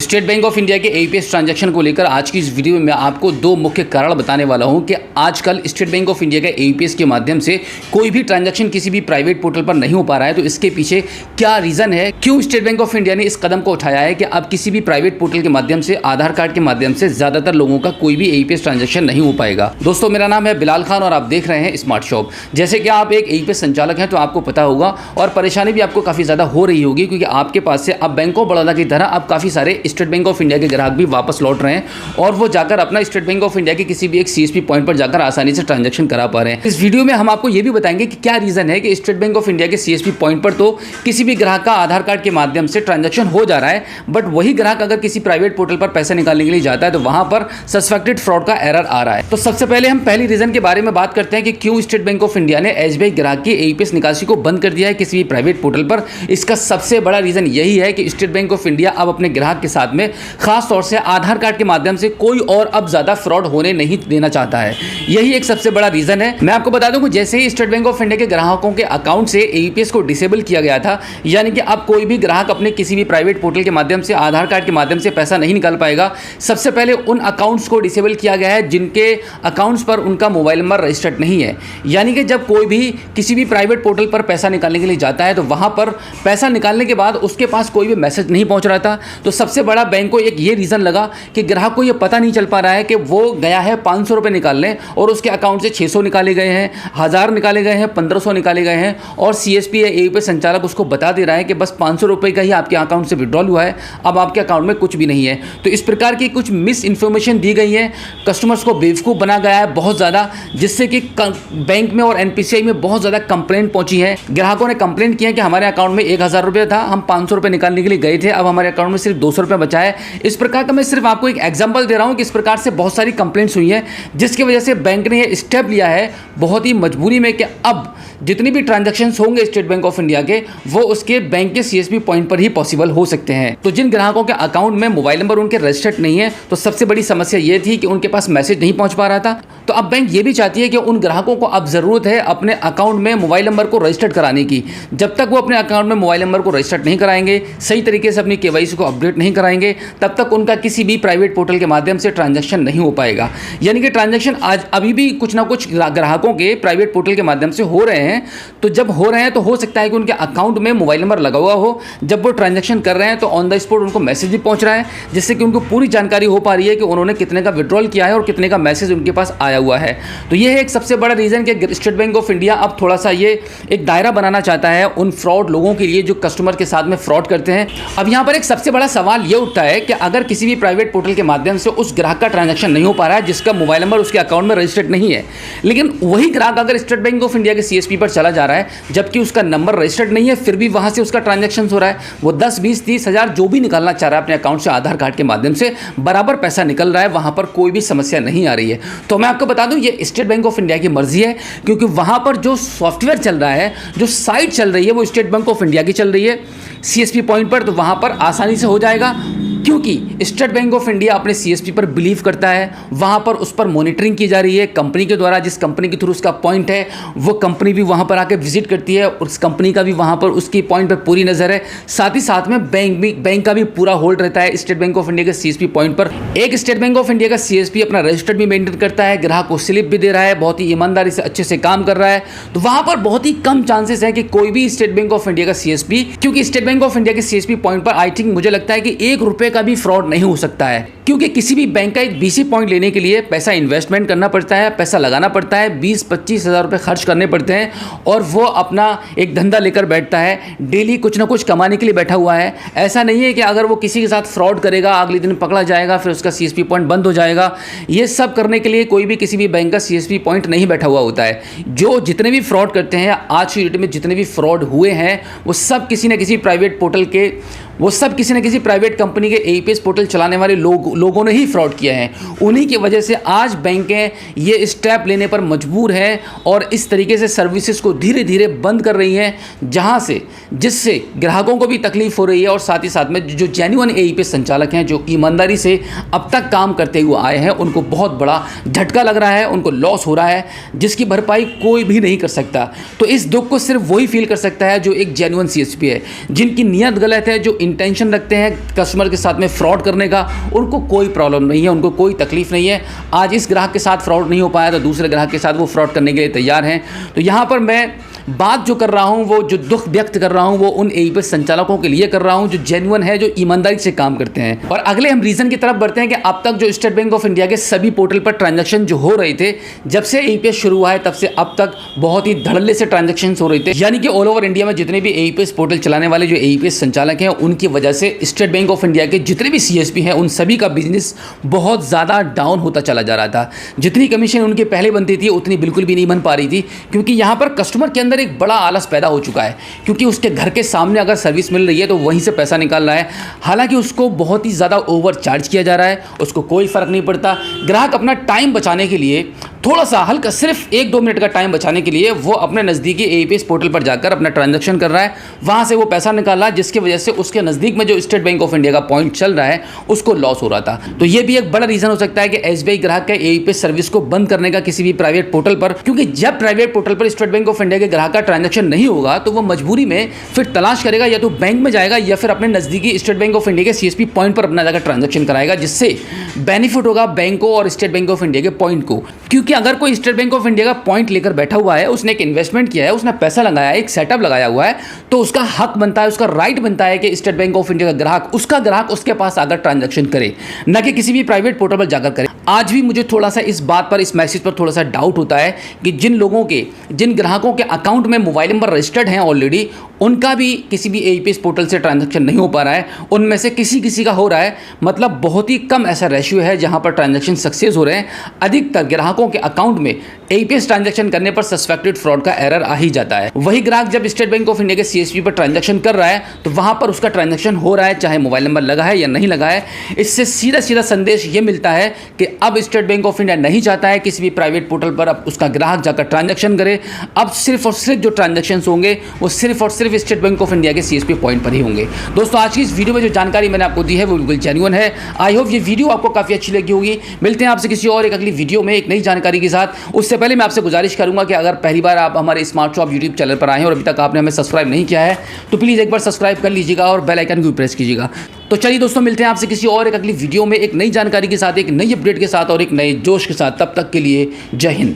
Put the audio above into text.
State bank of India के AEPS transaction को लेकर आज की इस वीडियो में मैं आपको दो मुख्य कारण बताने वाला हूं कि आजकल स्टेट बैंक ऑफ इंडिया के एईपीएस के माध्यम से कोई भी ट्रांजैक्शन किसी भी प्राइवेट पोर्टल पर नहीं हो पा रहा है। तो इसके पीछे क्या रीज़न है, क्यों स्टेट बैंक ऑफ इंडिया ने इस कदम को उठाया है कि अब किसी भी प्राइवेट पोर्टल के माध्यम से आधार कार्ड के माध्यम से ज़्यादातर लोगों का कोई भी एईपीएस ट्रांजैक्शन नहीं हो पाएगा। दोस्तों, मेरा नाम है बिलाल खान और आप देख रहे हैं स्मार्ट शॉप। जैसे कि आप एक एईपीएस संचालक हैं तो आपको पता होगा और परेशानी भी आपको काफ़ी ज़्यादा हो रही होगी, क्योंकि आपके पास से अब बैंक ऑफ बड़ौदा की तरह अब काफ़ी सारे स्टेट बैंक ऑफ इंडिया के ग्राहक भी वापस लौट रहे हैं और वो जाकर अपना स्टेट बैंक ऑफ इंडिया के किसी भी एक सीएसपी पॉइंट पर जाकर आसानी से ट्रांजैक्शन करा पा रहे हैं। इस वीडियो में हम आपको ये भी बताएंगे कि क्या रीज़न है कि स्टेट बैंक ऑफ इंडिया के सीएसपी पॉइंट पर तो किसी भी ग्राहक का आधार कार्ड के माध्यम से ट्रांजैक्शन हो जा रहा है, बट वही ग्राहक अगर किसी प्राइवेट पोर्टल पर पैसे निकालने के लिए जाता है तो वहां पर सस्पेक्टेड फ्रॉड का एरर आ रहा है। तो सबसे पहले हम पहली रीज़न के बारे में बात करते हैं कि क्यों स्टेट बैंक ऑफ इंडिया ने एसबीआई ग्राहक की एईपीएस निकासी को बंद कर दिया है किसी भी प्राइवेट पोर्टल पर। इसका सबसे बड़ा रीज़न यही है कि स्टेट बैंक ऑफ इंडिया अब अपने ग्राहक के साथ में खास तौर से आधार कार्ड के माध्यम से कोई और अब ज्यादा फ्रॉड होने नहीं देना चाहता है। यही एक सबसे बड़ा रीजन है। मैं आपको बता दूं कि जैसे ही स्टेट बैंक ऑफ इंडिया के ग्राहकों के अकाउंट से एईपीएस को डिसेबल किया गया था, यानी कि अब कोई भी ग्राहक अपने किसी भी प्राइवेट पोर्टल के माध्यम से आधार कार्ड के माध्यम से पैसा नहीं निकाल पाएगा। सबसे पहले उन अकाउंट्स को डिसेबल किया गया है जिनके अकाउंट्स पर उनका मोबाइल नंबर रजिस्टर्ड नहीं है। यानी कि जब कोई भी किसी भी प्राइवेट पोर्टल पर पैसा निकालने के लिए जाता है तो वहां पर पैसा निकालने के बाद उसके पास कोई भी मैसेज नहीं पहुंच रहा था। तो सबसे बड़ा बैंक को एक ये रीज़न लगा कि ग्राहक को ये पता नहीं चल पा रहा है कि वो गया है 500 रुपये निकालने और उसके अकाउंट से 600 निकाले गए हैं, 1000 निकाले गए हैं, 1500 निकाले गए हैं और सीएसपी या एईपीएस संचालक उसको बता दे रहा है कि बस 500 रुपये का ही आपके अकाउंट से विड्रॉल हुआ है, अब आपके अकाउंट में कुछ भी नहीं है। तो इस प्रकार की कुछ मिस इन्फॉर्मेशन दी गई है, कस्टमर्स को बेवकूफ़ बना गया है बहुत ज़्यादा, जिससे कि बैंक में और एनपीसीआई में बहुत ज़्यादा कंप्लेंट पहुंची है। ग्राहकों ने कंप्लेंट किया कि हमारे अकाउंट में 1000 रुपये था, हम 500 रुपये निकालने के लिए गए थे, अब हमारे अकाउंट में सिर्फ 200 रुपये बचा है। इस प्रकार का मैं सिर्फ आपको एक एग्जांपल दे रहा हूं कि इस प्रकार से बहुत सारी कंप्लेंट्स हुई हैं, जिसकी वजह से बैंक ने ये स्टेप लिया है बहुत ही मजबूरी में कि अब जितनी भी ट्रांजैक्शंस होंगे स्टेट बैंक ऑफ इंडिया के, वो उसके बैंक के सीएसपी पॉइंट पर ही पॉसिबल हो सकते हैं। तो जिन ग्राहकों के अकाउंट में मोबाइल नंबर उनके रजिस्टर्ड नहीं है, तो सबसे बड़ी समस्या ये थी कि उनके पास मैसेज नहीं पहुंच पा रहा था। तो अब बैंक ये भी चाहती है कि उन ग्राहकों को अब ज़रूरत है अपने अकाउंट में मोबाइल नंबर को रजिस्टर्ड कराने की। जब तक वो अपने अकाउंट में मोबाइल नंबर को रजिस्टर्ड नहीं कराएंगे, सही तरीके से अपनी केवाईसी को अपडेट नहीं कराएंगे, तब तक उनका किसी भी प्राइवेट पोर्टल के माध्यम से ट्रांजैक्शन नहीं हो पाएगा। यानी कि ट्रांजैक्शन आज अभी भी कुछ ना कुछ ग्राहकों के प्राइवेट पोर्टल के माध्यम से हो रहे हैं। तो जब हो रहे हैं तो हो सकता है कि उनके अकाउंट में मोबाइल नंबर लगा हुआ हो, जब वो ट्रांजैक्शन कर रहे हैं तो ऑन द स्पॉट उनको मैसेज भी पहुंच रहा है, जिससे कि उनको पूरी जानकारी हो पा रही है कि उन्होंने कितने का विड्रॉल किया है और कितने का मैसेज उनके पास आया हुआ है। तो ये है एक सबसे बड़ा रीज़न कि स्टेट बैंक ऑफ इंडिया अब थोड़ा सा ये एक दायरा बनाना चाहता है उन फ्रॉड लोगों के लिए जो कस्टमर के साथ में फ्रॉड करते हैं। अब यहाँ पर एक सबसे बड़ा सवाल ये उठता है कि अगर किसी भी प्राइवेट पोर्टल के माध्यम से उस ग्राहक का ट्रांजैक्शन नहीं हो पा रहा है जिसका मोबाइल नंबर उसके अकाउंट में रजिस्टर्ड नहीं है, लेकिन वही ग्राहक अगर स्टेट बैंक ऑफ इंडिया के सीएसपी पर चला जा रहा है जबकि उसका नंबर रजिस्टर्ड नहीं है, फिर भी वहां से उसका ट्रांजैक्शन हो रहा है, वो 10, 20, 30 हज़ार जो भी निकालना चाह रहा है अपने अकाउंट से आधार कार्ड के माध्यम से बराबर पैसा निकल रहा है, वहां पर कोई भी समस्या नहीं आ रही है। तो मैं आपको बता दूं ये स्टेट बैंक ऑफ इंडिया की मर्जी है, क्योंकि वहां पर जो सॉफ्टवेयर चल रहा है, जो साइट चल रही है, वो स्टेट बैंक ऑफ इंडिया की चल रही है सीएसपी पॉइंट पर, तो वहां पर आसानी से हो जाएगा क्योंकि स्टेट बैंक ऑफ इंडिया अपने सीएसपी पर बिलीव करता है। वहां पर उस पर मॉनिटरिंग की जा रही है कंपनी के द्वारा, जिस कंपनी के थ्रू उसका पॉइंट है वो कंपनी भी वहां पर आके विजिट करती है और उस कंपनी का भी वहां पर उसकी पॉइंट पर पूरी नज़र है। साथ ही साथ में बैंक का भी पूरा होल्ड रहता है स्टेट बैंक ऑफ इंडिया के सीएसपी पॉइंट पर। एक स्टेट बैंक ऑफ इंडिया का सीएसपी अपना रजिस्टर्ड भी मेंटेन करता है, ग्राहक को स्लिप भी दे रहा है, बहुत ही ईमानदारी से अच्छे से काम कर रहा है। तो वहां पर बहुत ही कम चांसेस है कि कोई भी स्टेट बैंक ऑफ इंडिया का सीएसपी, क्योंकि स्टेट बैंक ऑफ इंडिया के सीएसपी पॉइंट पर आई थिंक मुझे लगता है कि 1 रुपये का भी फ्रॉड नहीं हो सकता है, क्योंकि किसी भी बैंक का एक बीसी पॉइंट लेने के लिए पैसा इन्वेस्टमेंट करना पड़ता है, पैसा लगाना पड़ता है, 20-25 हज़ार रुपये खर्च करने पड़ते हैं और वो अपना एक धंधा लेकर बैठता है, डेली कुछ ना कुछ कमाने के लिए बैठा हुआ है। ऐसा नहीं है कि अगर वो किसी के साथ फ्रॉड करेगा अगले दिन पकड़ा जाएगा फिर उसका सीएसपी पॉइंट बंद हो जाएगा। ये सब करने के लिए कोई भी किसी भी बैंक का सीएसपी पॉइंट नहीं बैठा हुआ होता है। जो जितने भी फ्रॉड करते हैं आज की डेट में, जितने भी फ्रॉड हुए हैं वो सब किसी न किसी प्राइवेट पोर्टल के, वो सब किसी न किसी प्राइवेट कंपनी के एईपीएस पोर्टल चलाने वाले लोगों ने ही फ्रॉड किया है। उन्हीं की वजह से आज बैंकें ये स्टेप लेने पर मजबूर हैं और इस तरीके से सर्विसेज को धीरे धीरे बंद कर रही हैं, जिससे ग्राहकों को भी तकलीफ हो रही है और साथ ही साथ में जो जेन्युइन एईपीएस संचालक हैं, जो ईमानदारी से अब तक काम करते हुए आए हैं, उनको बहुत बड़ा झटका लग रहा है, उनको लॉस हो रहा है जिसकी भरपाई कोई भी नहीं कर सकता। तो इस दुख को सिर्फ वही फील कर सकता है जो एक जेन्युइन सीएसपी है, जिनकी नीयत गलत है, जो इंटेंशन रखते हैं कस्टमर के साथ में फ्रॉड करने का, उनको कोई प्रॉब्लम नहीं है, उनको कोई तकलीफ नहीं है। आज इस ग्राहक के साथ फ्रॉड नहीं हो पाया तो दूसरे ग्राहक के साथ वो फ्रॉड करने के लिए तैयार हैं। तो यहाँ पर मैं बात जो कर रहा हूँ, वो जो दुख व्यक्त कर रहा हूँ, वो उन एईपीएस संचालकों के लिए कर रहा हूँ जो जेन्युइन है, जो ईमानदारी से काम करते हैं। और अगले हम रीजन की तरफ बढ़ते हैं कि अब तक जो स्टेट बैंक ऑफ इंडिया के सभी पोर्टल पर ट्रांजैक्शन जो हो रहे थे, जब से एईपीएस शुरू हुआ है तब से अब तक बहुत ही धड़ल्ले से ट्रांजैक्शन हो रहे थे। यानी कि ऑल ओवर इंडिया में जितने भी एईपीएस पोर्टल चलाने वाले जो एईपीएस संचालक हैं, उनकी वजह से स्टेट बैंक ऑफ इंडिया के जितने भी सीएसपी हैं, उन सभी का बिजनेस बहुत ज़्यादा डाउन होता चला जा रहा था। जितनी कमीशन उनके पहले बनती थी उतनी बिल्कुल भी नहीं बन पा रही थी, क्योंकि यहाँ पर कस्टमर के अंदर एक बड़ा आलस पैदा हो चुका है, क्योंकि उसके घर के सामने अगर सर्विस मिल रही है तो वहीं से पैसा निकाल रहा है। हालांकि उसको बहुत ही ज़्यादा ओवर चार्ज किया जा रहा है, उसको कोई फ़र्क नहीं पड़ता। ग्राहक अपना टाइम बचाने के लिए थोड़ा सा हल्का सिर्फ 1-2 मिनट का टाइम बचाने के लिए वो अपने नज़दीकी एईपीएस पोर्टल पर जाकर अपना ट्रांजैक्शन कर रहा है, वहाँ से वो पैसा निकाल रहा है, जिसकी वजह से उसके नज़दीक में जो स्टेट बैंक ऑफ इंडिया का पॉइंट चल रहा है उसको लॉस हो रहा था। तो ये भी एक बड़ा रीज़न हो सकता है कि एसबीआई ग्राहक का एईपीएस सर्विस को बंद करने का किसी भी प्राइवेट पोर्टल पर, क्योंकि जब प्राइवेट पोर्टल पर स्टेट बैंक ऑफ इंडिया के ग्राहक का ट्रांजैक्शन नहीं होगा तो वो मजबूरी में फिर तलाश करेगा, या तो बैंक में जाएगा या फिर अपने नज़दीकी स्टेट बैंक ऑफ इंडिया के सीएसपी पॉइंट पर अपना जाकर ट्रांजैक्शन कराएगा, जिससे बेनिफिट होगा बैंक को और स्टेट बैंक ऑफ इंडिया के पॉइंट को। क्योंकि अगर कोई स्टेट बैंक ऑफ इंडिया का पॉइंट लेकर बैठा हुआ है, उसने एक इन्वेस्टमेंट किया है, उसने पैसा लगाया है, एक सेटअप लगाया हुआ है, तो उसका हक बनता है, उसका राइट बनता है कि स्टेट बैंक ऑफ इंडिया का ग्राहक, उसका ग्राहक उसके पास आकर ट्रांजैक्शन करे, न कि किसी भी प्राइवेट पोर्टल पर जाकर करे। आज भी मुझे थोड़ा सा इस बात पर, इस मैसेज पर थोड़ा सा डाउट होता है कि जिन ग्राहकों के अकाउंट में मोबाइल नंबर रजिस्टर्ड हैं ऑलरेडी, उनका भी किसी भी एईपीएस पोर्टल से ट्रांजैक्शन नहीं हो पा रहा है। उनमें से किसी का हो रहा है, मतलब बहुत ही कम ऐसा रेशियो है जहां पर ट्रांजैक्शन सक्सेस हो रहे हैं। अधिकतर ग्राहकों के अकाउंट में एईपीएस ट्रांजैक्शन करने पर सस्पेक्टेड फ्रॉड का एरर आ ही जाता है। वही ग्राहक जब स्टेट बैंक ऑफ इंडिया के सीएसपी पर ट्रांजैक्शन कर रहा है तो वहां पर उसका ट्रांजैक्शन हो रहा है, चाहे मोबाइल नंबर लगा है या नहीं लगा है। इससे सीधा संदेश ये मिलता है कि अब स्टेट बैंक ऑफ इंडिया नहीं चाहता है किसी भी प्राइवेट पोर्टल पर अब उसका ग्राहक जाकर ट्रांजैक्शन करे। अब सिर्फ और सिर्फ जो ट्रांजैक्शन होंगे वो सिर्फ और सिर्फ स्टेट बैंक ऑफ इंडिया के सीएसपी पॉइंट पर ही होंगे। दोस्तों, आज की इस वीडियो में जो जानकारी मैंने आपको दी है वो बिल्कुल जेन्युइन है। आई होप ये वीडियो आपको काफी अच्छी लगी होगी। मिलते हैं आपसे किसी और एक अगली वीडियो में एक नई जानकारी के साथ। उससे पहले मैं आपसे गुजारिश करूंगा कि अगर पहली बार आप हमारे स्मार्ट शॉप यूट्यूब चैनल पर आए हैं और अभी तक आपने हमें सब्सक्राइब नहीं किया है तो प्लीज़ एक बार सब्सक्राइब कर लीजिएगा और बेल आइकन को प्रेस कीजिएगा। तो चलिए दोस्तों, मिलते हैं आपसे किसी और एक अगली वीडियो में एक नई जानकारी के साथ, एक नई अपडेट के साथ और एक नए जोश के साथ। तब तक के लिए जय हिंद।